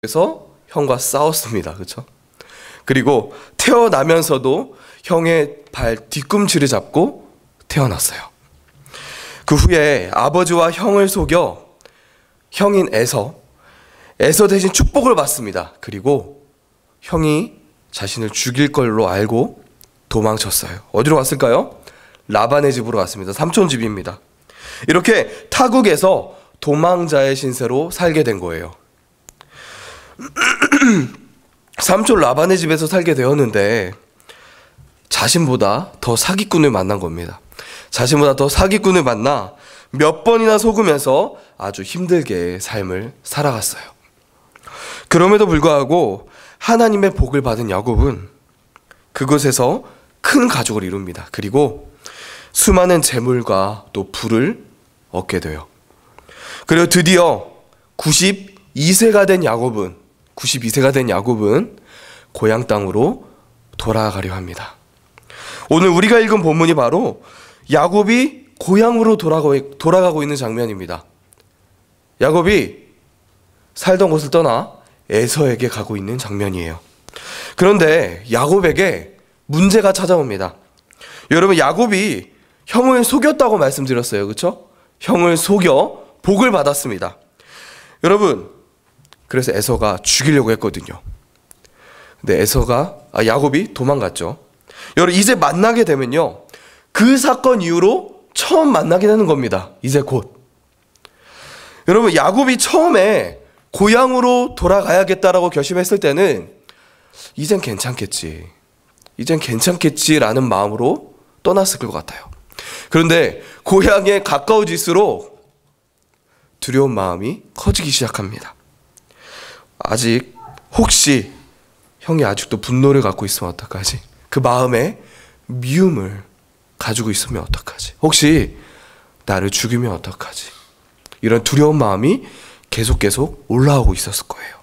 그래서 형과 싸웠습니다. 그렇죠? 그리고 태어나면서도 형의 발 뒤꿈치를 잡고 태어났어요. 그 후에 아버지와 형을 속여 형인 에서 대신 축복을 받습니다. 그리고 형이 자신을 죽일 걸로 알고 도망쳤어요. 어디로 갔을까요? 라반의 집으로 갔습니다. 삼촌 집입니다. 이렇게 타국에서 도망자의 신세로 살게 된 거예요. 삼촌 라반의 집에서 살게 되었는데 자신보다 더 사기꾼을 만난 겁니다. 자신보다 더 사기꾼을 만나 몇 번이나 속으면서 아주 힘들게 삶을 살아갔어요. 그럼에도 불구하고 하나님의 복을 받은 야곱은 그곳에서 큰 가족을 이룹니다. 그리고 수많은 재물과 또 부를 얻게 돼요. 그리고 드디어 92세가 된 야곱은 고향 땅으로 돌아가려 합니다. 오늘 우리가 읽은 본문이 바로 야곱이 고향으로 돌아가고 있는 장면입니다. 야곱이 살던 곳을 떠나 에서에게 가고 있는 장면이에요. 그런데 야곱에게 문제가 찾아옵니다. 여러분, 야곱이 형을 속였다고 말씀드렸어요. 그렇죠? 형을 속여 복을 받았습니다. 여러분, 그래서 에서가 죽이려고 했거든요. 근데 야곱이 도망갔죠. 여러분, 이제 만나게 되면요, 그 사건 이후로 처음 만나게 되는 겁니다. 이제 곧. 여러분, 야곱이 처음에 고향으로 돌아가야겠다라고 결심했을 때는 이젠 괜찮겠지라는 마음으로 떠났을 것 같아요. 그런데 고향에 가까워질수록 두려운 마음이 커지기 시작합니다. 혹시 형이 아직도 분노를 갖고 있으면 어떡하지? 그 마음에 미움을 가지고 있으면 어떡하지? 혹시 나를 죽이면 어떡하지? 이런 두려운 마음이 계속 올라오고 있었을 거예요.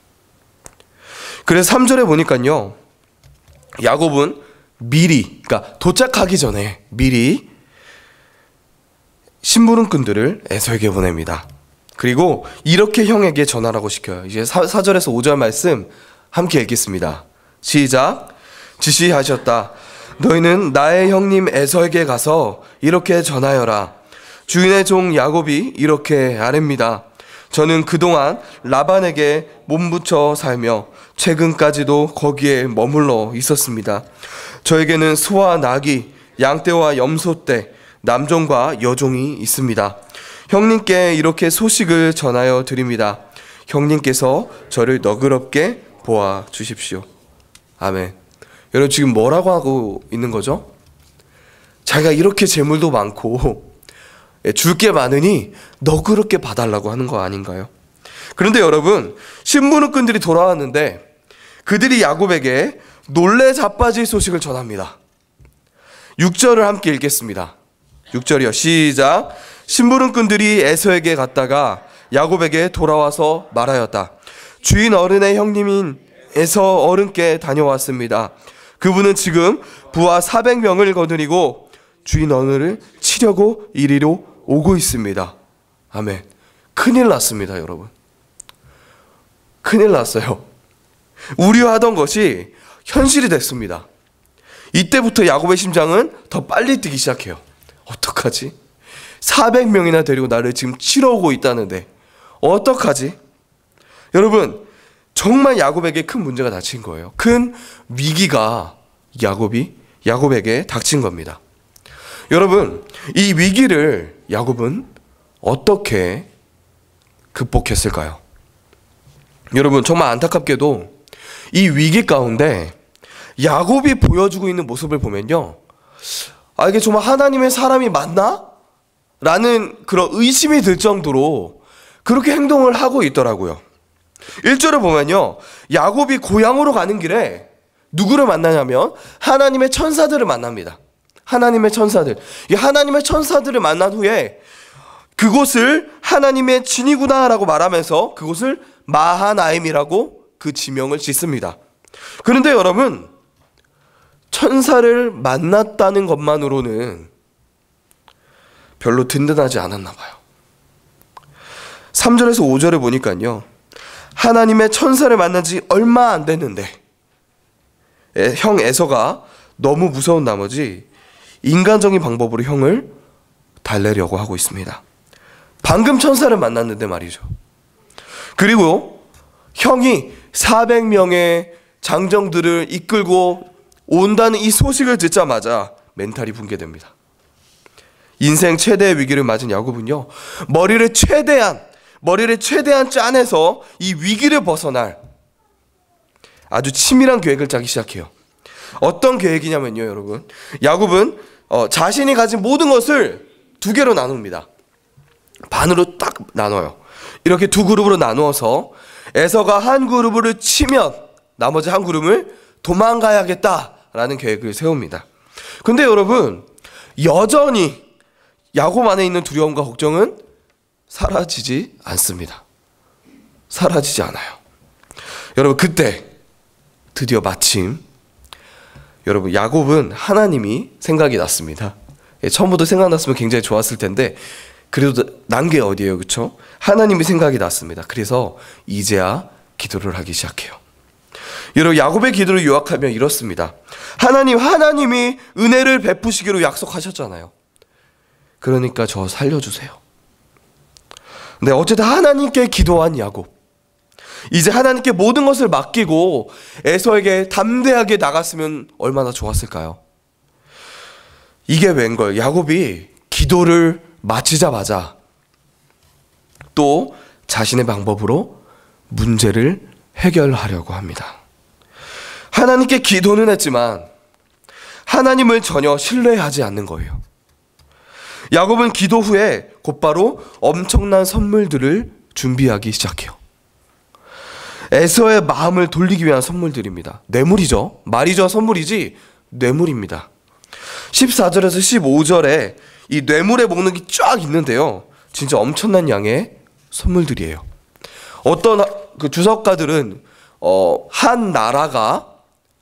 그래서 3절에 보니까요, 야곱은 그러니까 도착하기 전에 미리 심부름꾼들을 에서에게 보냅니다. 그리고 이렇게 형에게 전하라고 시켜요. 이제 4절에서 5절 말씀 함께 읽겠습니다. 시작. 지시하셨다. 너희는 나의 형님 에서에게 가서 이렇게 전하여라. 주인의 종 야곱이 이렇게 아뢰입니다. 저는 그동안 라반에게 몸붙여 살며 최근까지도 거기에 머물러 있었습니다. 저에게는 소와 나귀, 양떼와 염소떼, 남종과 여종이 있습니다. 형님께 이렇게 소식을 전하여 드립니다. 형님께서 저를 너그럽게 보아 주십시오. 아멘. 여러분, 지금 뭐라고 하고 있는 거죠? 자기가 이렇게 재물도 많고 줄 게 많으니 너그럽게 봐달라고 하는 거 아닌가요? 그런데 여러분, 심부름꾼들이 돌아왔는데 그들이 야곱에게 놀래 자빠질 소식을 전합니다. 6절을 함께 읽겠습니다. 6절이요. 시작. 심부름꾼들이 에서에게 갔다가 야곱에게 돌아와서 말하였다. 주인 어른의 형님인 에서 어른께 다녀왔습니다. 그분은 지금 부하 400명을 거느리고 주인 어른을 치려고 이리로 오고 있습니다. 아멘. 큰일 났습니다, 여러분. 큰일 났어요. 우려하던 것이 현실이 됐습니다. 이때부터 야곱의 심장은 더 빨리 뛰기 시작해요. 어떡하지? 400명이나 데리고 나를 지금 치러 오고 있다는데 어떡하지? 여러분, 정말 야곱에게 큰 문제가 닥친 거예요. 큰 위기가 야곱에게 닥친 겁니다. 여러분, 이 위기를 야곱은 어떻게 극복했을까요? 여러분, 정말 안타깝게도 이 위기 가운데 야곱이 보여주고 있는 모습을 보면요, 이게 정말 하나님의 사람이 맞나? 라는 그런 의심이 들 정도로 그렇게 행동을 하고 있더라고요. 1절을 보면요, 야곱이 고향으로 가는 길에 누구를 만나냐면 하나님의 천사들을 만납니다. 하나님의 천사들을 만난 후에 그곳을 하나님의 진이구나 라고 말하면서 그곳을 마하나임이라고 그 지명을 짓습니다. 그런데 여러분, 천사를 만났다는 것만으로는 별로 든든하지 않았나 봐요. 3절에서 5절을 보니까요, 하나님의 천사를 만난 지 얼마 안 됐는데 형 에서가 너무 무서운 나머지 인간적인 방법으로 형을 달래려고 하고 있습니다. 방금 천사를 만났는데 말이죠. 그리고 형이 400명의 장정들을 이끌고 온다는 이 소식을 듣자마자 멘탈이 붕괴됩니다. 인생 최대의 위기를 맞은 야곱은요, 머리를 최대한 짜내서 이 위기를 벗어날 아주 치밀한 계획을 짜기 시작해요. 어떤 계획이냐면요, 여러분, 야곱은 자신이 가진 모든 것을 두 개로 나눕니다. 반으로 딱 나눠요. 이렇게 두 그룹으로 나누어서 에서가 한 그룹을 치면 나머지 한 그룹을 도망가야겠다라는 계획을 세웁니다. 근데 여러분, 여전히 야곱 안에 있는 두려움과 걱정은 사라지지 않습니다. 사라지지 않아요. 여러분, 그때 드디어 마침 여러분, 야곱은 하나님이 생각이 났습니다. 처음부터 생각났으면 굉장히 좋았을 텐데 그래도 난 게 어디예요, 그렇죠? 하나님이 생각이 났습니다. 그래서 이제야 기도를 하기 시작해요. 여러분, 야곱의 기도를 요약하면 이렇습니다. 하나님이 은혜를 베푸시기로 약속하셨잖아요. 그러니까 저 살려주세요. 네, 어쨌든 하나님께 기도한 야곱, 이제 하나님께 모든 것을 맡기고 에서에게 담대하게 나갔으면 얼마나 좋았을까요? 이게 웬걸, 야곱이 기도를 마치자마자 또 자신의 방법으로 문제를 해결하려고 합니다. 하나님께 기도는 했지만 하나님을 전혀 신뢰하지 않는 거예요. 야곱은 기도 후에 곧바로 엄청난 선물들을 준비하기 시작해요. 에서의 마음을 돌리기 위한 선물들입니다. 뇌물이죠. 말이죠. 선물이지 뇌물입니다. 14절에서 15절에 이 뇌물의 목록이 쫙 있는데요, 진짜 엄청난 양의 선물들이에요. 어떤 그 주석가들은 한 나라가,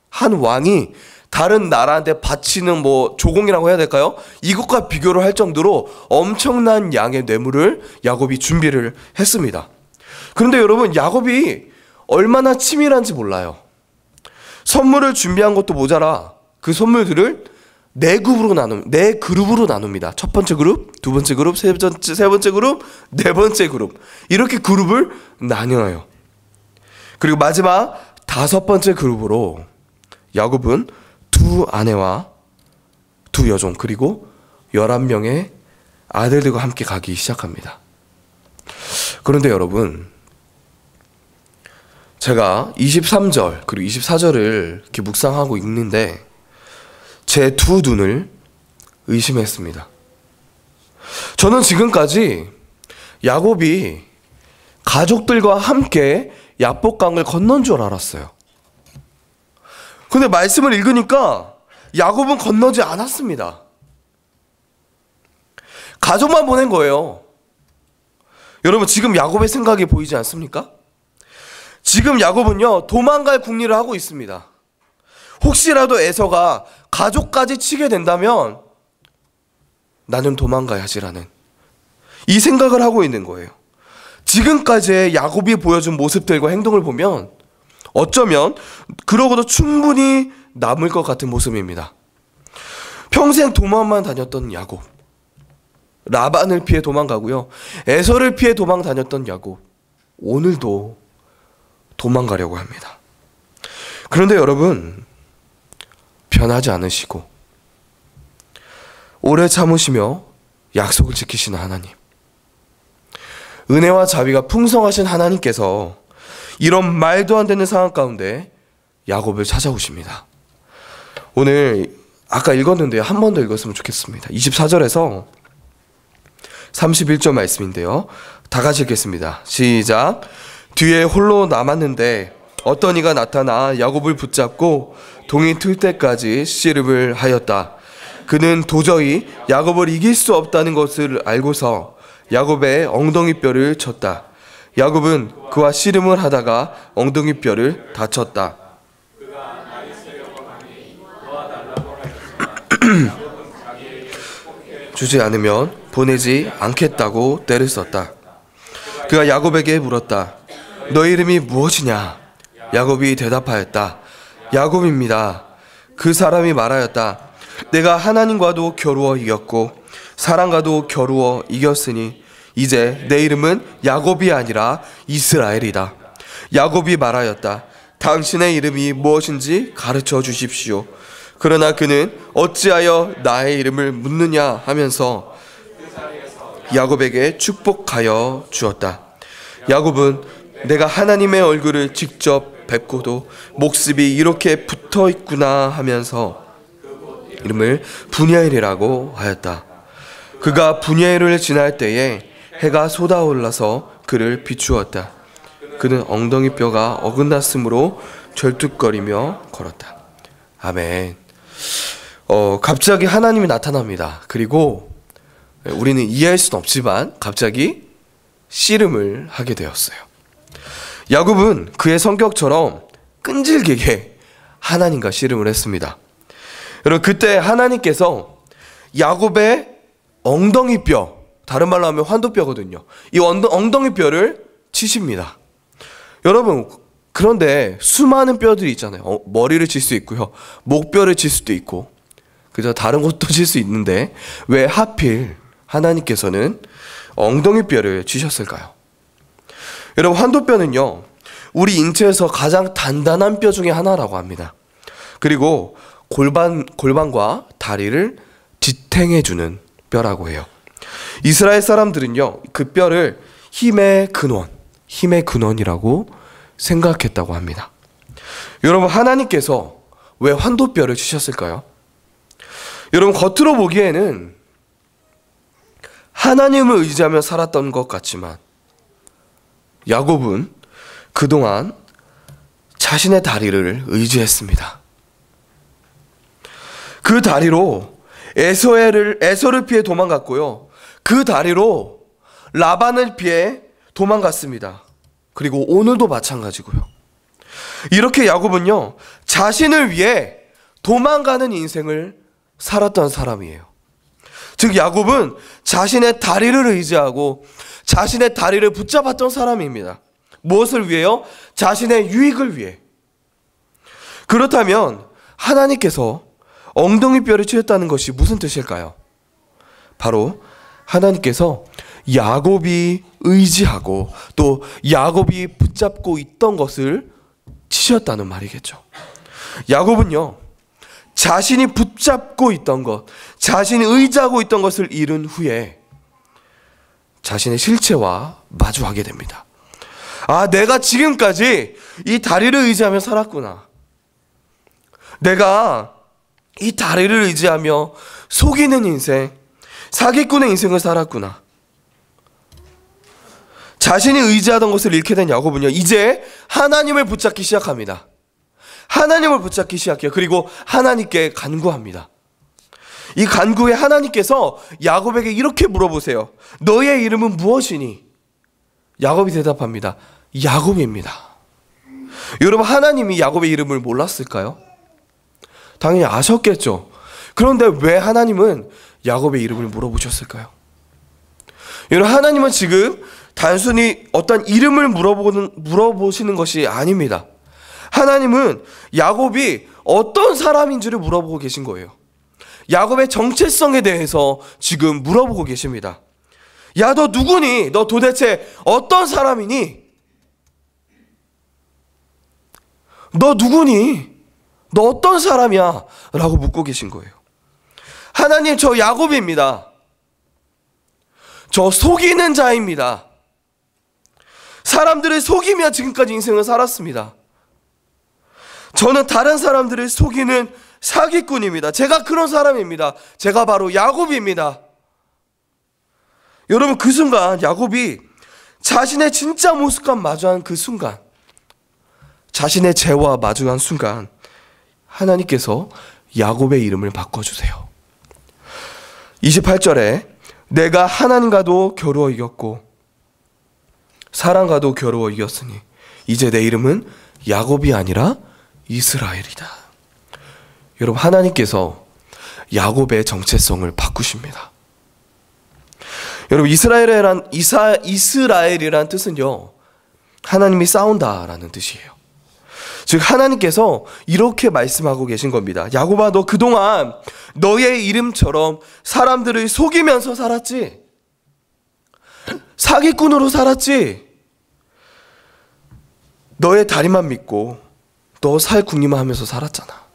한 왕이 다른 나라한테 바치는 뭐 조공이라고 해야 될까요? 이것과 비교를 할 정도로 엄청난 양의 뇌물을 야곱이 준비를 했습니다. 그런데 여러분, 야곱이 얼마나 치밀한지 몰라요. 선물을 준비한 것도 모자라 그 선물들을 네 그룹으로 나눕니다. 첫 번째 그룹, 두 번째 그룹, 세 번째 그룹, 네 번째 그룹, 이렇게 그룹을 나뉘어요. 그리고 마지막 다섯 번째 그룹으로 야곱은 두 아내와 두 여종 그리고 11명의 아들들과 함께 가기 시작합니다. 그런데 여러분, 제가 23절 그리고 24절을 이렇게 묵상하고 읽는데 제 두 눈을 의심했습니다. 저는 지금까지 야곱이 가족들과 함께 야복강을 건넌 줄 알았어요. 근데 말씀을 읽으니까 야곱은 건너지 않았습니다. 가족만 보낸 거예요. 여러분, 지금 야곱의 생각이 보이지 않습니까? 지금 야곱은요, 도망갈 궁리를 하고 있습니다. 혹시라도 에서가 가족까지 치게 된다면 나는 도망가야지라는 이 생각을 하고 있는 거예요. 지금까지의 야곱이 보여준 모습들과 행동을 보면 어쩌면 그러고도 충분히 남을 것 같은 모습입니다. 평생 도망만 다녔던 야곱, 라반을 피해 도망가고요, 에서를 피해 도망 다녔던 야곱, 오늘도 도망가려고 합니다. 그런데 여러분, 변하지 않으시고 오래 참으시며 약속을 지키시는 하나님, 은혜와 자비가 풍성하신 하나님께서 이런 말도 안 되는 상황 가운데 야곱을 찾아오십니다. 오늘 아까 읽었는데요, 한 번 더 읽었으면 좋겠습니다. 24절에서 31절 말씀인데요, 다 같이 읽겠습니다. 시작. 뒤에 홀로 남았는데 어떤 이가 나타나 야곱을 붙잡고 동이 틀 때까지 씨름을 하였다. 그는 도저히 야곱을 이길 수 없다는 것을 알고서 야곱의 엉덩이뼈를 쳤다. 야곱은 그와 씨름을 하다가 엉덩이뼈를 다쳤다. 주지 않으면 보내지 않겠다고 떼를 썼다. 그가 야곱에게 물었다. 너의 이름이 무엇이냐? 야곱이 대답하였다. 야곱입니다. 그 사람이 말하였다. 내가 하나님과도 겨루어 이겼고 사람과도 겨루어 이겼으니 이제 내 이름은 야곱이 아니라 이스라엘이다. 야곱이 말하였다. 당신의 이름이 무엇인지 가르쳐 주십시오. 그러나 그는 어찌하여 나의 이름을 묻느냐 하면서 야곱에게 축복하여 주었다. 야곱은 내가 하나님의 얼굴을 직접 뵙고도 목습이 이렇게 붙어 있구나 하면서 이름을 분야일이라고 하였다. 그가 분야일을 지날 때에 해가 쏟아올라서 그를 비추었다. 그는 엉덩이 뼈가 어긋났으므로 절뚝거리며 걸었다. 아멘. 갑자기 하나님이 나타납니다. 그리고 우리는 이해할 수는 없지만 갑자기 씨름을 하게 되었어요. 야곱은 그의 성격처럼 끈질기게 하나님과 씨름을 했습니다. 여러분, 그때 하나님께서 야곱의 엉덩이 뼈, 다른 말로 하면 환도뼈거든요. 이 엉덩이 뼈를 치십니다. 여러분, 그런데 수많은 뼈들이 있잖아요. 머리를 칠 수 있고요, 목뼈를 칠 수도 있고, 그저 다른 것도 칠 수 있는데 왜 하필 하나님께서는 엉덩이 뼈를 치셨을까요? 여러분, 환도뼈는요, 우리 인체에서 가장 단단한 뼈 중에 하나라고 합니다. 그리고 골반과 다리를 지탱해주는 뼈라고 해요. 이스라엘 사람들은요, 그 뼈를 힘의 근원이라고 생각했다고 합니다. 여러분, 하나님께서 왜 환도뼈를 치셨을까요? 여러분, 겉으로 보기에는 하나님을 의지하며 살았던 것 같지만 야곱은 그동안 자신의 다리를 의지했습니다. 그 다리로 에서를 피해 도망갔고요, 그 다리로 라반을 피해 도망갔습니다. 그리고 오늘도 마찬가지고요. 이렇게 야곱은요, 자신을 위해 도망가는 인생을 살았던 사람이에요. 즉, 야곱은 자신의 다리를 의지하고 자신의 다리를 붙잡았던 사람입니다. 무엇을 위해요? 자신의 유익을 위해. 그렇다면 하나님께서 엉덩이 뼈를 치셨다는 것이 무슨 뜻일까요? 바로 하나님께서 야곱이 의지하고 또 야곱이 붙잡고 있던 것을 치셨다는 말이겠죠. 야곱은요, 자신이 붙잡고 있던 것, 자신이 의지하고 있던 것을 잃은 후에 자신의 실체와 마주하게 됩니다. 아, 내가 지금까지 이 다리를 의지하며 살았구나. 내가 이 다리를 의지하며 속이는 인생, 사기꾼의 인생을 살았구나. 자신이 의지하던 것을 잃게 된 야곱은요, 이제 하나님을 붙잡기 시작합니다. 하나님을 붙잡기 시작해요. 그리고 하나님께 간구합니다. 이 간구에 하나님께서 야곱에게 이렇게 물어보세요. 너의 이름은 무엇이니? 야곱이 대답합니다. 야곱입니다. 여러분, 하나님이 야곱의 이름을 몰랐을까요? 당연히 아셨겠죠. 그런데 왜 하나님은 야곱의 이름을 물어보셨을까요? 여러분, 하나님은 지금 단순히 어떤 이름을 물어보시는 것이 아닙니다. 하나님은 야곱이 어떤 사람인지를 물어보고 계신 거예요. 야곱의 정체성에 대해서 지금 물어보고 계십니다. 야, 너 누구니? 너 도대체 어떤 사람이니? 너 누구니? 너 어떤 사람이야? 라고 묻고 계신 거예요. 하나님, 저 야곱입니다. 저 속이는 자입니다. 사람들을 속이며 지금까지 인생을 살았습니다. 저는 다른 사람들을 속이는 사기꾼입니다. 제가 그런 사람입니다. 제가 바로 야곱입니다. 여러분, 그 순간 야곱이 자신의 진짜 모습과 마주한 그 순간, 자신의 죄와 마주한 순간 하나님께서 야곱의 이름을 바꿔주세요. 28절에 내가 하나님과도 겨루어 이겼고 사람과도 겨루어 이겼으니 이제 내 이름은 야곱이 아니라 이스라엘이다. 여러분, 하나님께서 야곱의 정체성을 바꾸십니다. 여러분, 이스라엘이란 뜻은요, 하나님이 싸운다라는 뜻이에요. 즉 하나님께서 이렇게 말씀하고 계신 겁니다. 야곱아, 너 그동안 너의 이름처럼 사람들을 속이면서 살았지? 사기꾼으로 살았지? 너의 다리만 믿고 너 살 궁리만 하면서 살았잖아.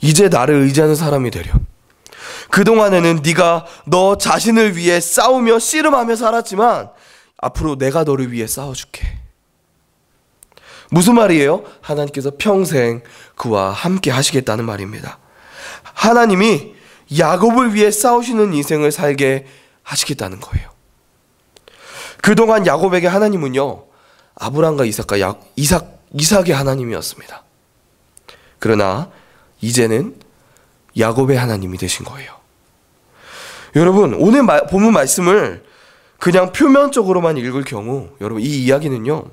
이제 나를 의지하는 사람이 되려. 그동안에는 네가 너 자신을 위해 싸우며 씨름하며 살았지만 앞으로 내가 너를 위해 싸워줄게. 무슨 말이에요? 하나님께서 평생 그와 함께 하시겠다는 말입니다. 하나님이 야곱을 위해 싸우시는 인생을 살게 하시겠다는 거예요. 그동안 야곱에게 하나님은요, 아브람과 이삭의 하나님이었습니다. 그러나 이제는 야곱의 하나님이 되신 거예요. 여러분, 오늘 본문 말씀을 그냥 표면적으로만 읽을 경우, 여러분, 이 이야기는요,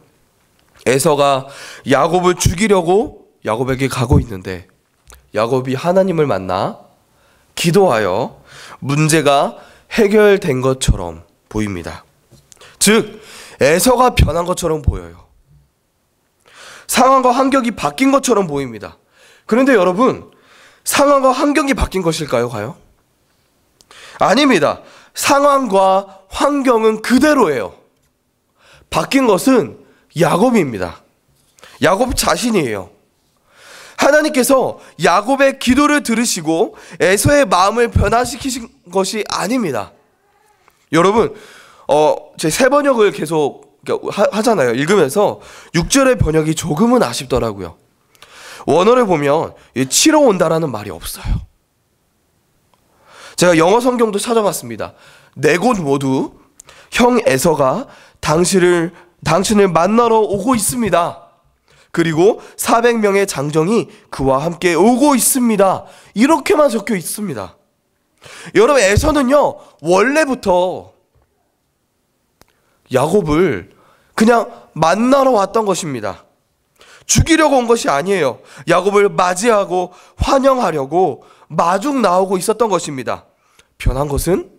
에서가 야곱을 죽이려고 야곱에게 가고 있는데 야곱이 하나님을 만나 기도하여 문제가 해결된 것처럼 보입니다. 즉 에서가 변한 것처럼 보여요. 상황과 환경이 바뀐 것처럼 보입니다. 그런데 여러분, 상황과 환경이 바뀐 것일까요, 과연? 아닙니다. 상황과 환경은 그대로예요. 바뀐 것은 야곱입니다. 야곱 자신이에요. 하나님께서 야곱의 기도를 들으시고 에서의 마음을 변화시키신 것이 아닙니다. 여러분, 제 새 번역을 계속 하잖아요. 읽으면서 6절의 번역이 조금은 아쉽더라고요. 원어를 보면 치러 온다라는 말이 없어요. 제가 영어 성경도 찾아봤습니다. 네 곳 모두 형 에서가 당신을 만나러 오고 있습니다. 그리고 400명의 장정이 그와 함께 오고 있습니다. 이렇게만 적혀 있습니다. 여러분, 에서는요, 원래부터 야곱을 그냥 만나러 왔던 것입니다. 죽이려고 온 것이 아니에요. 야곱을 맞이하고 환영하려고 마중 나오고 있었던 것입니다. 변한 것은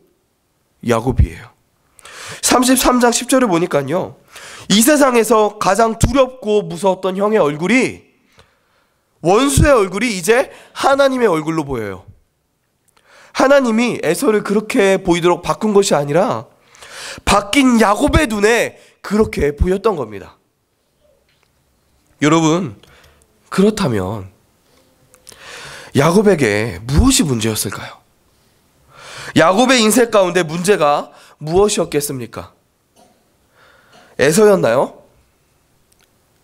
야곱이에요. 33장 10절을 보니까요, 이 세상에서 가장 두렵고 무서웠던 형의 얼굴이, 원수의 얼굴이 이제 하나님의 얼굴로 보여요. 하나님이 에서를 그렇게 보이도록 바꾼 것이 아니라 바뀐 야곱의 눈에 그렇게 보였던 겁니다. 여러분, 그렇다면 야곱에게 무엇이 문제였을까요? 야곱의 인생 가운데 문제가 무엇이었겠습니까? 에서였나요?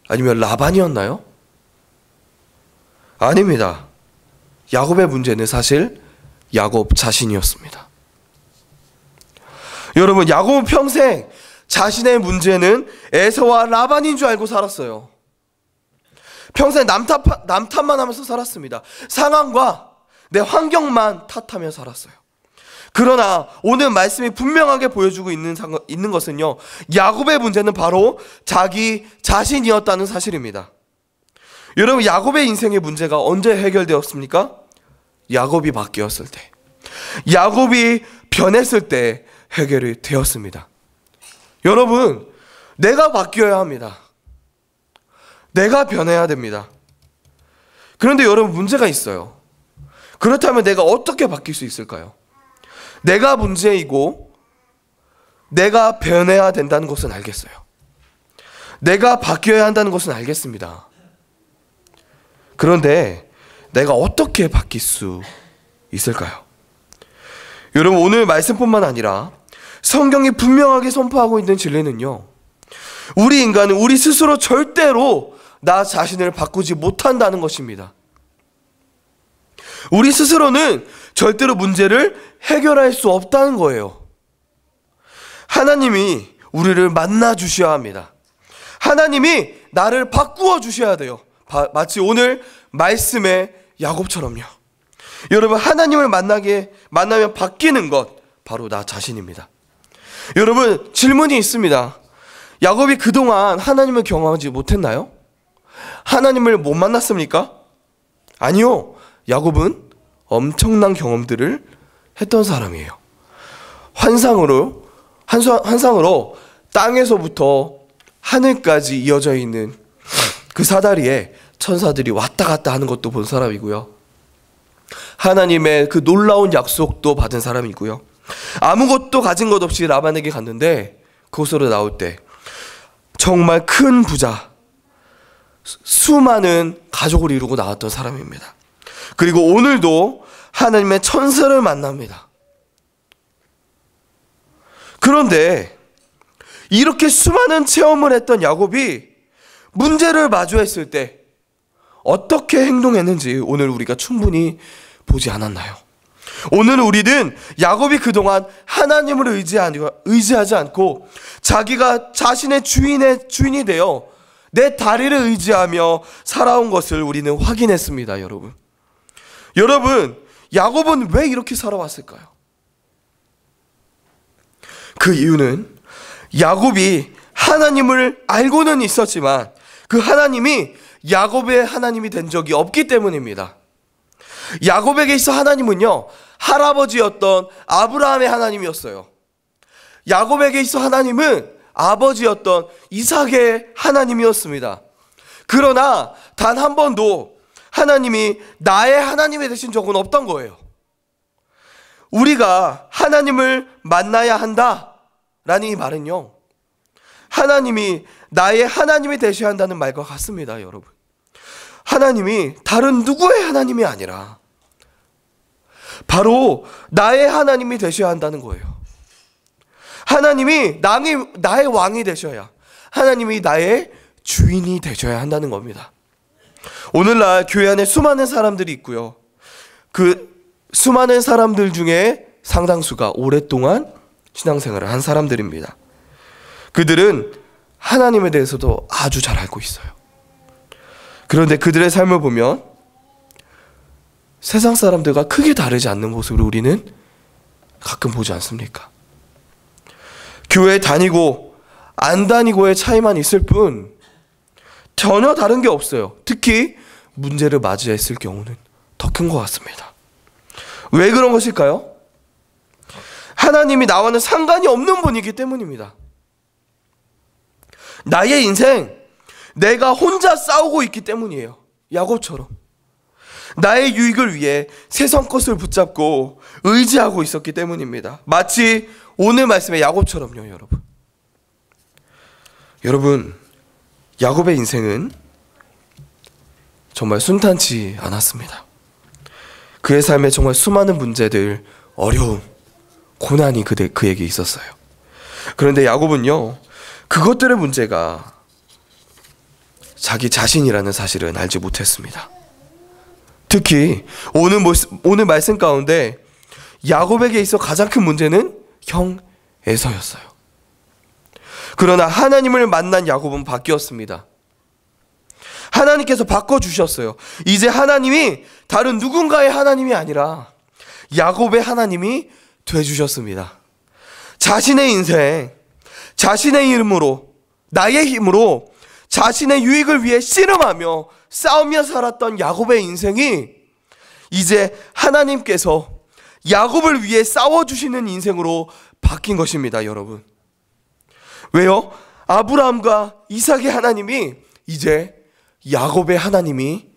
아니면 라반이었나요? 아닙니다. 야곱의 문제는 사실 야곱 자신이었습니다. 여러분, 야곱은 평생 자신의 문제는 에서와 라반인 줄 알고 살았어요. 평생 남탓만 하면서 살았습니다. 상황과 내 환경만 탓하며 살았어요. 그러나 오늘 말씀이 분명하게 보여주고 있는 것은요, 야곱의 문제는 바로 자기 자신이었다는 사실입니다. 여러분, 야곱의 인생의 문제가 언제 해결되었습니까? 야곱이 바뀌었을 때, 야곱이 변했을 때 해결이 되었습니다. 여러분, 내가 바뀌어야 합니다. 내가 변해야 됩니다. 그런데 여러분, 문제가 있어요. 그렇다면 내가 어떻게 바뀔 수 있을까요? 내가 문제이고 내가 변해야 된다는 것은 알겠어요. 내가 바뀌어야 한다는 것은 알겠습니다. 그런데 내가 어떻게 바뀔 수 있을까요? 여러분, 오늘 말씀뿐만 아니라 성경이 분명하게 선포하고 있는 진리는요, 우리 인간은 우리 스스로 절대로 나 자신을 바꾸지 못한다는 것입니다. 우리 스스로는 절대로 문제를 해결할 수 없다는 거예요. 하나님이 우리를 만나 주셔야 합니다. 하나님이 나를 바꾸어 주셔야 돼요. 마치 오늘 말씀의 야곱처럼요. 여러분, 하나님을 만나면 바뀌는 것, 바로 나 자신입니다. 여러분, 질문이 있습니다. 야곱이 그동안 하나님을 경험하지 못했나요? 하나님을 못 만났습니까? 아니요. 야곱은 엄청난 경험들을 했던 사람이에요. 환상으로 땅에서부터 하늘까지 이어져 있는 그 사다리에 천사들이 왔다 갔다 하는 것도 본 사람이고요. 하나님의 그 놀라운 약속도 받은 사람이고요. 아무것도 가진 것 없이 라반에게 갔는데 그곳으로 나올 때 정말 큰 부자, 수많은 가족을 이루고 나왔던 사람입니다. 그리고 오늘도 하나님의 천사를 만납니다. 그런데 이렇게 수많은 체험을 했던 야곱이 문제를 마주했을 때 어떻게 행동했는지 오늘 우리가 충분히 보지 않았나요? 오늘 우리는 야곱이 그동안 하나님을 의지하지 않고 자기가 자신의 주인이 되어 내 다리를 의지하며 살아온 것을 우리는 확인했습니다. 여러분, 야곱은 왜 이렇게 살아왔을까요? 그 이유는 야곱이 하나님을 알고는 있었지만 그 하나님이 야곱의 하나님이 된 적이 없기 때문입니다. 야곱에게 있어 하나님은요, 할아버지였던 아브라함의 하나님이었어요. 야곱에게 있어 하나님은 아버지였던 이삭의 하나님이었습니다. 그러나 단 한 번도 하나님이 나의 하나님이 되신 적은 없던 거예요. 우리가 하나님을 만나야 한다라는 이 말은요, 하나님이 나의 하나님이 되셔야 한다는 말과 같습니다. 여러분, 하나님이 다른 누구의 하나님이 아니라 바로 나의 하나님이 되셔야 한다는 거예요. 하나님이 나의 왕이 되셔야, 하나님이 나의 주인이 되셔야 한다는 겁니다. 오늘날 교회 안에 수많은 사람들이 있고요. 그 수많은 사람들 중에 상당수가 오랫동안 신앙생활을 한 사람들입니다. 그들은 하나님에 대해서도 아주 잘 알고 있어요. 그런데 그들의 삶을 보면 세상 사람들과 크게 다르지 않는 모습을 우리는 가끔 보지 않습니까? 교회 다니고 안 다니고의 차이만 있을 뿐 전혀 다른 게 없어요. 특히 문제를 맞이했을 경우는 더 큰 것 같습니다. 왜 그런 것일까요? 하나님이 나와는 상관이 없는 분이기 때문입니다. 나의 인생, 내가 혼자 싸우고 있기 때문이에요. 야곱처럼 나의 유익을 위해 세상 것을 붙잡고 의지하고 있었기 때문입니다. 마치 오늘 말씀의 야곱처럼요. 여러분, 야곱의 인생은 정말 순탄치 않았습니다. 그의 삶에 정말 수많은 문제들, 어려움, 고난이 그에게 있었어요. 그런데 야곱은요, 그것들의 문제가 자기 자신이라는 사실은 알지 못했습니다. 특히 오늘 말씀 가운데 야곱에게 있어 가장 큰 문제는 형 에서였어요. 그러나 하나님을 만난 야곱은 바뀌었습니다. 하나님께서 바꿔주셨어요. 이제 하나님이 다른 누군가의 하나님이 아니라 야곱의 하나님이 되어주셨습니다. 자신의 인생, 자신의 이름으로, 나의 힘으로 자신의 유익을 위해 씨름하며 싸우며 살았던 야곱의 인생이 이제 하나님께서 야곱을 위해 싸워주시는 인생으로 바뀐 것입니다. 여러분, 왜요? 아브라함과 이삭의 하나님이 이제 야곱의 하나님이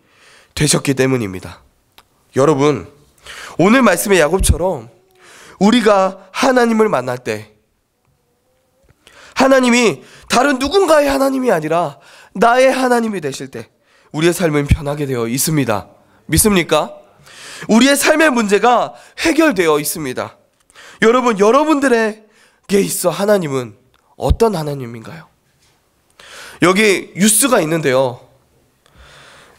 되셨기 때문입니다. 여러분, 오늘 말씀의 야곱처럼 우리가 하나님을 만날 때 하나님이 다른 누군가의 하나님이 아니라 나의 하나님이 되실 때 우리의 삶은 편하게 되어 있습니다. 믿습니까? 우리의 삶의 문제가 해결되어 있습니다. 여러분, 여러분들에게 있어 하나님은 어떤 하나님인가요? 여기 뉴스가 있는데요,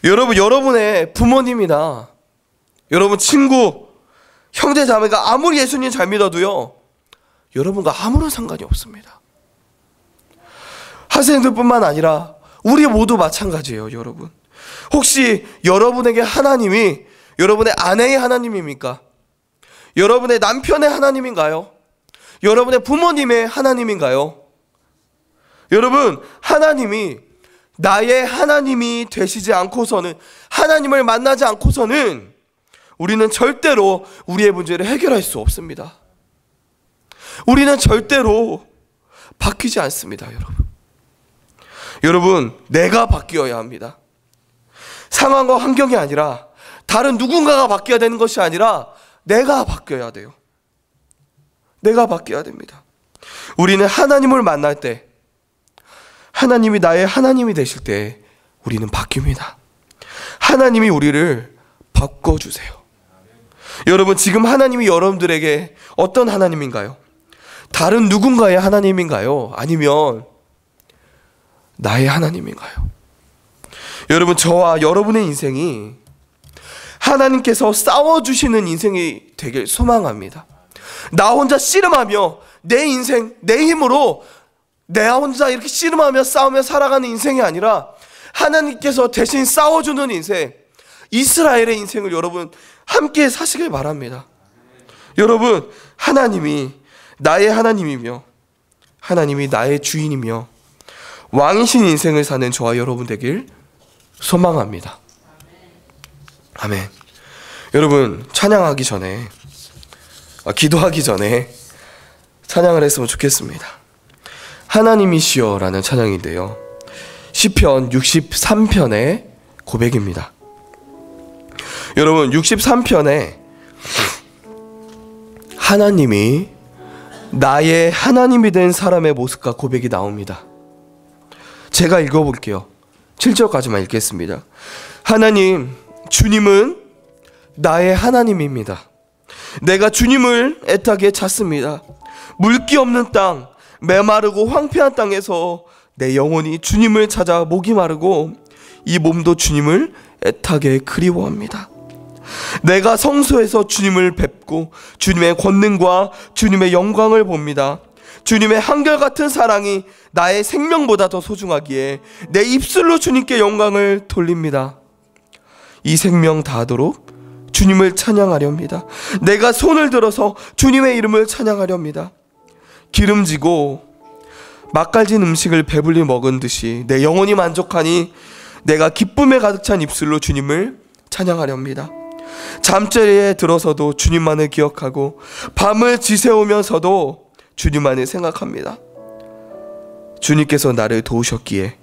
여러분의 부모님이나 여러분 친구, 형제 자매가 아무리 예수님 잘 믿어도요, 여러분과 아무런 상관이 없습니다. 학생들뿐만 아니라 우리 모두 마찬가지예요. 여러분, 혹시 여러분에게 하나님이 여러분의 아내의 하나님입니까? 여러분의 남편의 하나님인가요? 여러분의 부모님의 하나님인가요? 여러분, 하나님이 나의 하나님이 되시지 않고서는, 하나님을 만나지 않고서는 우리는 절대로 우리의 문제를 해결할 수 없습니다. 우리는 절대로 바뀌지 않습니다. 여러분, 여러분, 내가 바뀌어야 합니다. 상황과 환경이 아니라 다른 누군가가 바뀌어야 되는 것이 아니라 내가 바뀌어야 돼요. 내가 바뀌어야 됩니다. 우리는 하나님을 만날 때, 하나님이 나의 하나님이 되실 때 우리는 바뀝니다. 하나님이 우리를 바꿔주세요. 여러분, 지금 하나님이 여러분들에게 어떤 하나님인가요? 다른 누군가의 하나님인가요? 아니면 나의 하나님인가요? 여러분, 저와 여러분의 인생이 하나님께서 싸워주시는 인생이 되길 소망합니다. 나 혼자 씨름하며 내 인생, 내 힘으로 내 혼자 이렇게 씨름하며 싸우며 살아가는 인생이 아니라 하나님께서 대신 싸워주는 인생, 이스라엘의 인생을 여러분 함께 사시길 바랍니다. 여러분, 하나님이 나의 하나님이며 하나님이 나의 주인이며 왕이신 인생을 사는 저와 여러분 되길 소망합니다. 아멘. 여러분, 찬양하기 전에, 기도하기 전에 찬양을 했으면 좋겠습니다. 하나님이시여 라는 찬양인데요, 시편 63편의 고백입니다. 여러분, 63편에 하나님이 나의 하나님이 된 사람의 모습과 고백이 나옵니다. 제가 읽어볼게요. 7절까지만 읽겠습니다. 하나님, 주님은 나의 하나님입니다. 내가 주님을 애타게 찾습니다. 물기 없는 땅, 메마르고 황폐한 땅에서 내 영혼이 주님을 찾아 목이 마르고 이 몸도 주님을 애타게 그리워합니다. 내가 성소에서 주님을 뵙고 주님의 권능과 주님의 영광을 봅니다. 주님의 한결같은 사랑이 나의 생명보다 더 소중하기에 내 입술로 주님께 영광을 돌립니다. 이 생명 다하도록 주님을 찬양하렵니다. 내가 손을 들어서 주님의 이름을 찬양하렵니다. 기름지고 맛깔진 음식을 배불리 먹은 듯이 내 영혼이 만족하니 내가 기쁨에 가득 찬 입술로 주님을 찬양하렵니다. 잠자리에 들어서도 주님만을 기억하고 밤을 지새우면서도 주님만을 생각합니다. 주님께서 나를 도우셨기에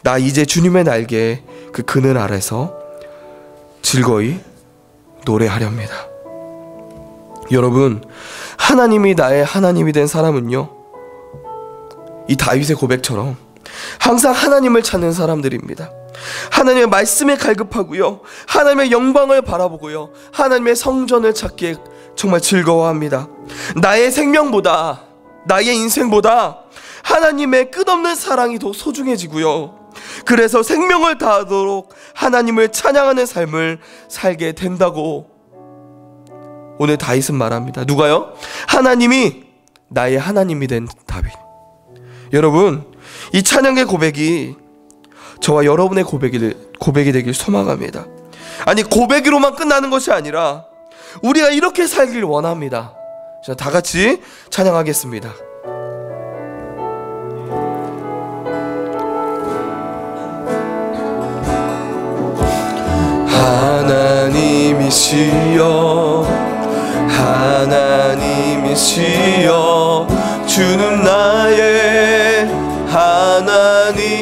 나 이제 주님의 날개에 그 그늘 아래서 즐거이 노래하렵니다. 여러분, 하나님이 나의 하나님이 된 사람은요, 이 다윗의 고백처럼 항상 하나님을 찾는 사람들입니다. 하나님의 말씀에 갈급하고요, 하나님의 영광을 바라보고요, 하나님의 성전을 찾기에 정말 즐거워합니다. 나의 생명보다, 나의 인생보다 하나님의 끝없는 사랑이 더 소중해지고요, 그래서 생명을 다하도록 하나님을 찬양하는 삶을 살게 된다고 오늘 다윗은 말합니다. 누가요? 하나님이 나의 하나님이 된 다윗. 여러분, 이 찬양의 고백이 저와 여러분의 고백이 되길 소망합니다. 아니, 고백으로만 끝나는 것이 아니라 우리가 이렇게 살길 원합니다. 자, 다 같이 찬양하겠습니다. 하나님이시여, 하나님이시여, 주는 나의 하나님이시로다.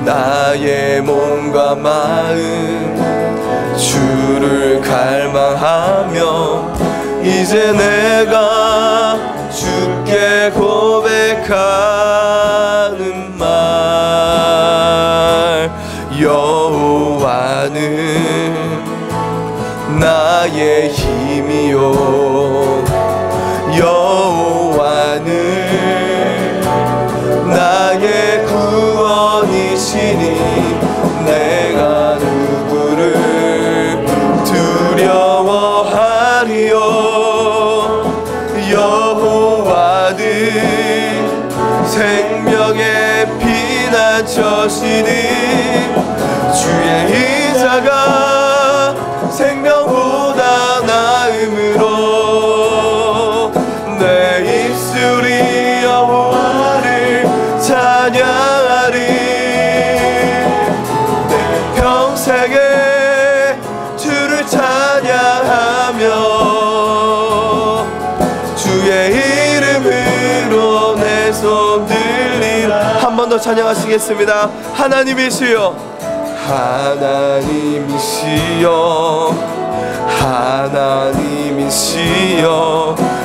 나의 몸과 마음 주를 갈망하며 이제 내가 주께 고백하는 말, 여호와는 나의 힘이요, 여호와는 나의 구원이시니 내가 누구를 두려워하리요. 여호와는 생명의 피난처시니 주의 의자가 생명보다 나음으로 내 입술이 여호와를 찬양하리. 내 평생에 주를 찬양하며 주의 이름으로 번 더 찬양하시겠습니다. 하나님이시여, 하나님이시여, 하나님이시여,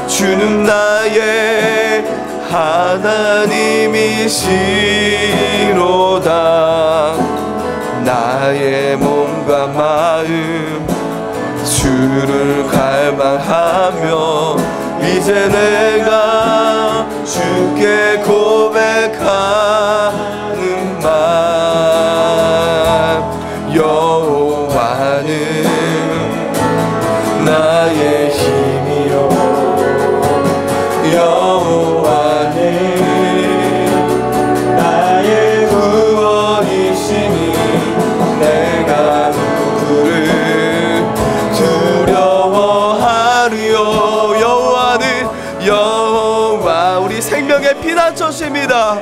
주는 나의 하나님이시로다. 나의 몸과 마음 주를 갈망하며 이제 내가 주께 고백하는 말, 여호와는 나의 힘이요, 여호와는 나의 구원이시니 내가 누구를 두려워하리요. 여호와 우리 생명의 피난처십니다.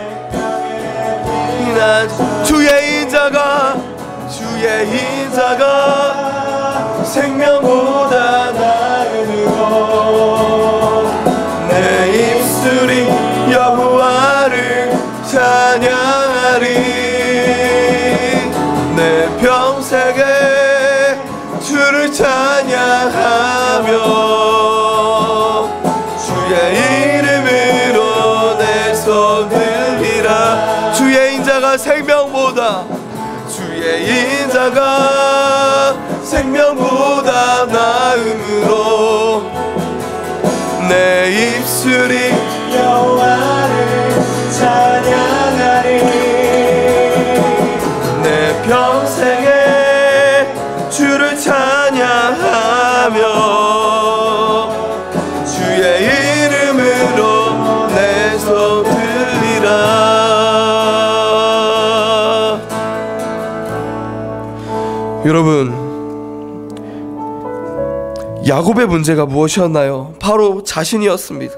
주의 인자가 생명보다 나으므로 내 입술이 여호와를 찬양하리. 내 평생에 주를 찬양하며 주의 이름으로 내 손 들리라. 주의 인자가 생명보다, 주의 인자가 생명보다 나음으로 내 입술이 여호와를 찬양하리. 내 평생에 주를 찬양하며 주의 이름으로 내 손 들리라. 여러분, 야곱의 문제가 무엇이었나요? 바로 자신이었습니다.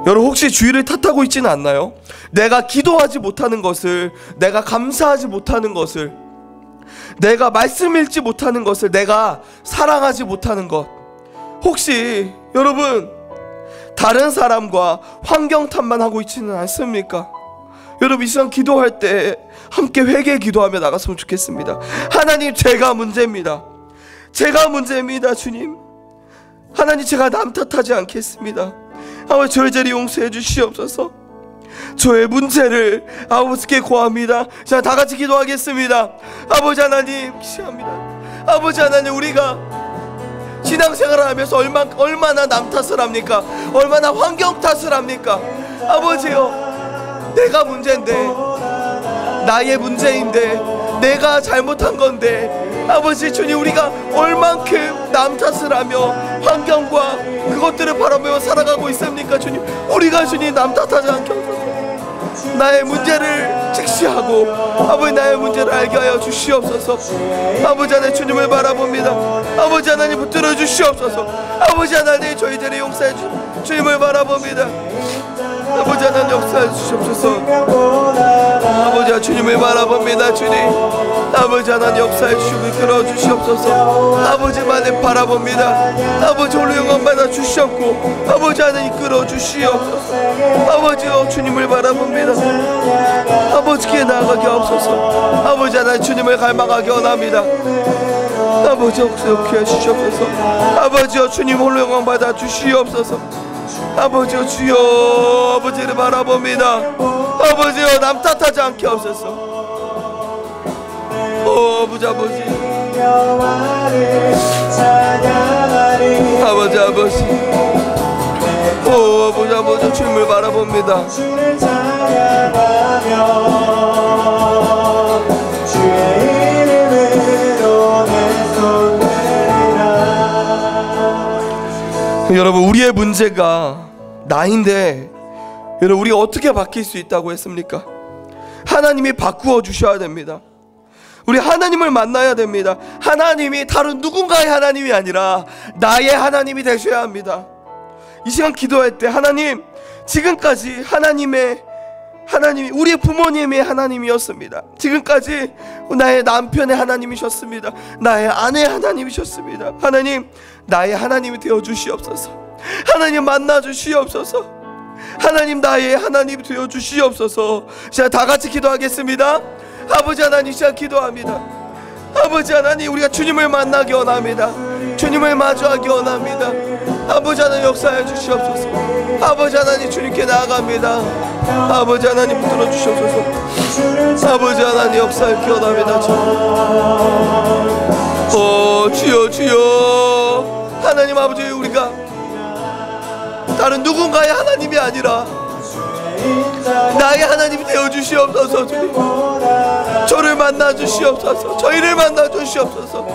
여러분, 혹시 주위를 탓하고 있지는 않나요? 내가 기도하지 못하는 것을, 내가 감사하지 못하는 것을, 내가 말씀 읽지 못하는 것을, 내가 사랑하지 못하는 것, 혹시 여러분 다른 사람과 환경 탓만 하고 있지는 않습니까? 여러분, 이 시간 기도할 때 함께 회개 기도하며 나갔으면 좋겠습니다. 하나님, 제가 문제입니다. 제가 문제입니다. 주님, 하나님, 제가 남 탓하지 않겠습니다. 아버지, 저의 죄를 용서해 주시옵소서. 저의 문제를 아버지께 고합니다. 자, 다 같이 기도하겠습니다. 아버지 하나님, 기도합니다. 아버지 하나님, 우리가 신앙생활을 하면서 얼마나 남 탓을 합니까? 얼마나 환경 탓을 합니까? 아버지요, 내가 문제인데, 나의 문제인데, 내가 잘못한 건데, 아버지 주님, 우리가 얼만큼 남 탓을 하며 환경과 그것들을 바라보며 살아가고 있습니까? 주님, 우리가 주님 남 탓하지 않게 하소서. 나의 문제를 직시하고 아버지, 나의 문제를 알게 하여 주시옵소서. 아버지 하나님, 주님을 바라봅니다. 아버지 하나님, 붙들어 주시옵소서. 아버지 하나님, 저희들의 용서해 주님을 바라봅니다. 아버지 하나님, 역사해 주시옵소서. 아버지, 주님을 바라봅니다. 주님, 아버지 하나님, 역사해 주시고 이끌어 주시옵소서. 아버지만을 바라봅니다. 아버지, 홀로 영광 받아 주시옵고 아버지 하나님, 이끌어 주시옵소서. 아버지요, 주님을 바라봅니다. 아버지께 나아가게 하옵소서. 아버지 하나님, 주님을 갈망하게 원합니다. 아버지, 역사해 주시옵소서. 아버지요, 주님 홀로 영광 받아 주시옵소서. 아버지요, 주여, 아버지를 바라봅니다. 아버지요, 남 탓하지 않게 하옵소서. 아버지, 아버지, 아버지, 아버지, 아버지, 아버지, 주님을 바라봅니다. 여러분, 우리의 문제가 나인데, 여러분, 우리가 어떻게 바뀔 수 있다고 했습니까? 하나님이 바꾸어 주셔야 됩니다. 우리 하나님을 만나야 됩니다. 하나님이 다른 누군가의 하나님이 아니라 나의 하나님이 되셔야 합니다. 이 시간 기도할 때, 하나님, 지금까지 하나님이 우리 부모님의 하나님이었습니다. 지금까지 나의 남편의 하나님이셨습니다. 나의 아내의 하나님이셨습니다. 하나님, 나의 하나님이 되어 주시옵소서. 하나님, 만나 주시옵소서. 하나님 나의 하나님 되어 주시옵소서. 자, 다 같이 기도하겠습니다. 아버지 하나님, 시작 기도합니다. 아버지 하나님, 우리가 주님을 만나기 원합니다. 주님을 마주하기 원합니다. 아버지 하나님, 역사해 주시옵소서. 아버지 하나님, 주님께 나아갑니다. 아버지 하나님, 붙들어 주시옵소서. 아버지 하나님, 역사하기 원합니다. 주여 주여. 하나님 아버지, 우리가 다른 누군가의 하나님이 아니라 나의 하나님이 되어 주시옵소서. 주님, 저를 만나 주시옵소서. 저희를 만나 주시옵소서.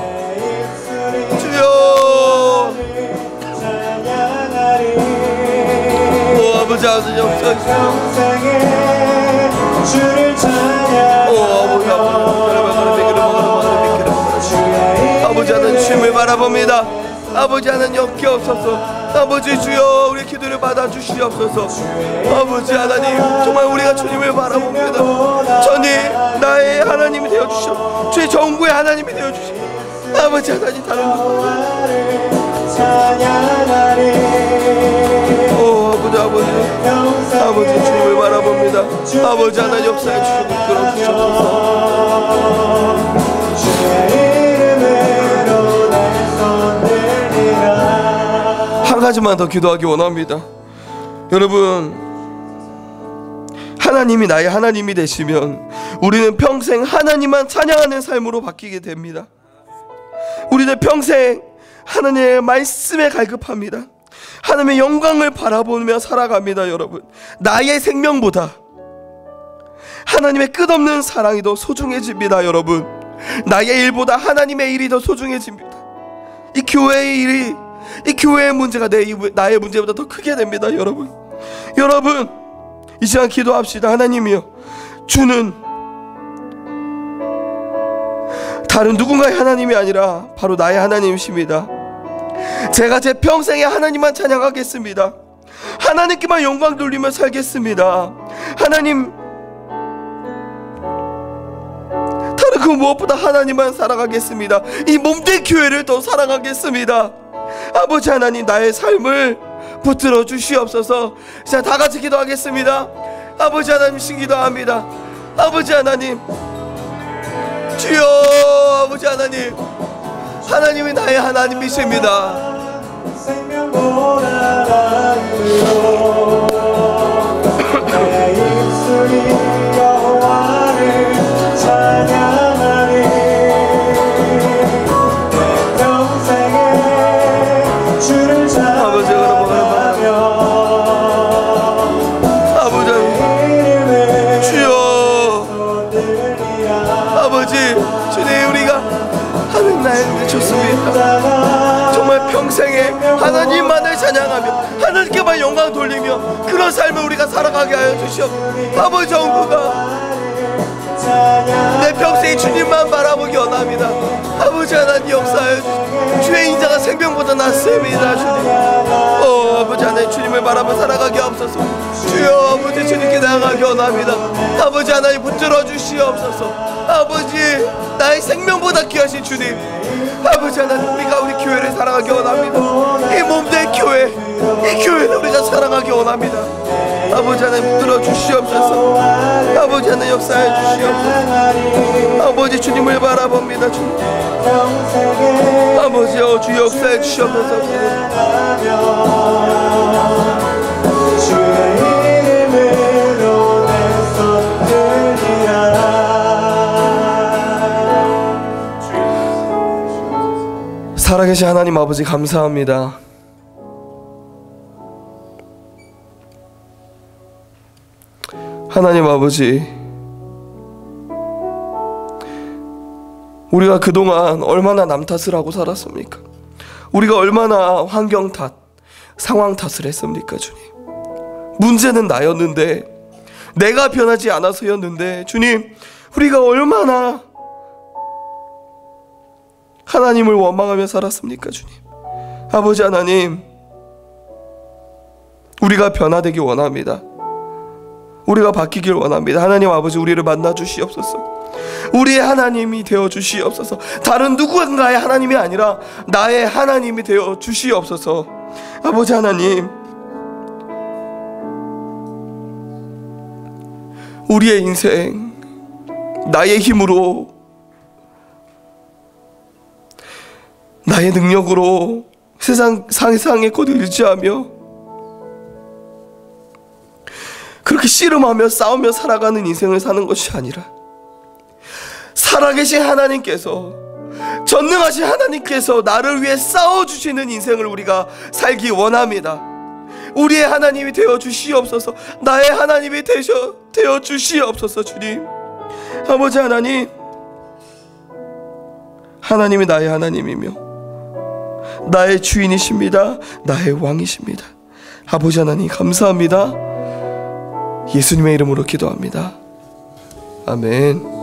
주여. 아버지 하나님, 역사하시옵소서. 아버지 하나님, 주님을 바라봅니다. 아버지 하나님, 역기옵소서. 아버지 주여, 우리 기도를 받아 주시옵소서. 아버지 하나님, 정말 우리가 주님을 바라봅니다. 전이 나의 하나님이 되어 주시옵소서. 주의 정부의 하나님이 되어 주시옵소서. 아버지 하나님, 다른 아버지 주님을 바라봅니다. 아버지 하나님, 역사해 주시고 이끌어 주시옵소서. 한 가지만 더 기도하기 원합니다. 여러분, 하나님이 나의 하나님이 되시면 우리는 평생 하나님만 찬양하는 삶으로 바뀌게 됩니다. 우리는 평생 하나님의 말씀에 갈급합니다. 하나님의 영광을 바라보며 살아갑니다. 여러분, 나의 생명보다 하나님의 끝없는 사랑이 더 소중해집니다. 여러분, 나의 일보다 하나님의 일이 더 소중해집니다. 이 교회의 일이, 이 교회의 문제가 나의 문제보다 더 크게 됩니다. 여러분, 이 시간 기도합시다. 하나님이여, 주는 다른 누군가의 하나님이 아니라 바로 나의 하나님이십니다. 제가 제 평생에 하나님만 찬양하겠습니다. 하나님께만 영광 돌리며 살겠습니다. 하나님, 다른 그 무엇보다 하나님만 사랑하겠습니다. 이 몸된 교회를 더 사랑하겠습니다. 아버지 하나님, 나의 삶을 붙들어 주시옵소서. 자, 다 같이 기도하겠습니다. 아버지 하나님, 신기도합니다. 아버지 하나님, 주여. 아버지 하나님, 하나님이 나의 하나님이십니다. 내 입술이 여호와를 찬양하리. 내 평생에 주를 찬양하며. 아버지, 주여. 아버지, 주님, 우리가 하는 날 좋습니다. 정말 평생에 하나님만을 찬양하며 하나님께만 영광 돌리며 그런 삶을 우리가 살아가게 하여 주시옵소서. 아버지, 정부가 내 평생에 주님만 바라보기 원합니다. 아버지 하나님, 역사하여 주시옵소서. 주의 인자가 생명보다 낫습니다. 주님, 아버지 하나님, 주님을 바라보며 살아가게 하옵소서. 주여, 아버지, 주님께 나아가기 원합니다. 아버지 하나님, 붙들어 주시옵소서. 아버지, 나의 생명보다 귀하신 주님, 아버지 하나님, 우리가 우리 교회를 사랑하기 원합니다. 이 몸된 교회, 이 교회를 우리가 사랑하기 원합니다. 아버지 하나님, 붙들어 주시옵소서. 아버지 하나님, 역사해 주시옵소서. 아버지, 주님을 바라봅니다. 주님, 아버지, 주 역사해 주시옵소서. 주의 이름으로 내 손 들리라. 살아계신 하나님 아버지, 감사합니다. 하나님 아버지, 우리가 그동안 얼마나 남 탓을 하고 살았습니까? 우리가 얼마나 환경 탓, 상황 탓을 했습니까? 주님, 문제는 나였는데, 내가 변하지 않아서였는데, 주님, 우리가 얼마나 하나님을 원망하며 살았습니까? 주님, 아버지 하나님, 우리가 변화되기 원합니다. 우리가 바뀌길 원합니다. 하나님 아버지, 우리를 만나 주시옵소서. 우리의 하나님이 되어 주시옵소서. 다른 누군가의 하나님이 아니라 나의 하나님이 되어 주시옵소서. 아버지 하나님, 우리의 인생 나의 힘으로, 나의 능력으로 세상의 것을 의지하며 그렇게 씨름하며 싸우며 살아가는 인생을 사는 것이 아니라, 살아계신 하나님께서, 전능하신 하나님께서 나를 위해 싸워주시는 인생을 우리가 살기 원합니다. 우리의 하나님이 되어주시옵소서. 나의 하나님이 되어주시옵소서. 주님, 아버지 하나님, 하나님이 나의 하나님이며 나의 주인이십니다. 나의 왕이십니다. 아버지 하나님 감사합니다. 예수님의 이름으로 기도합니다. 아멘.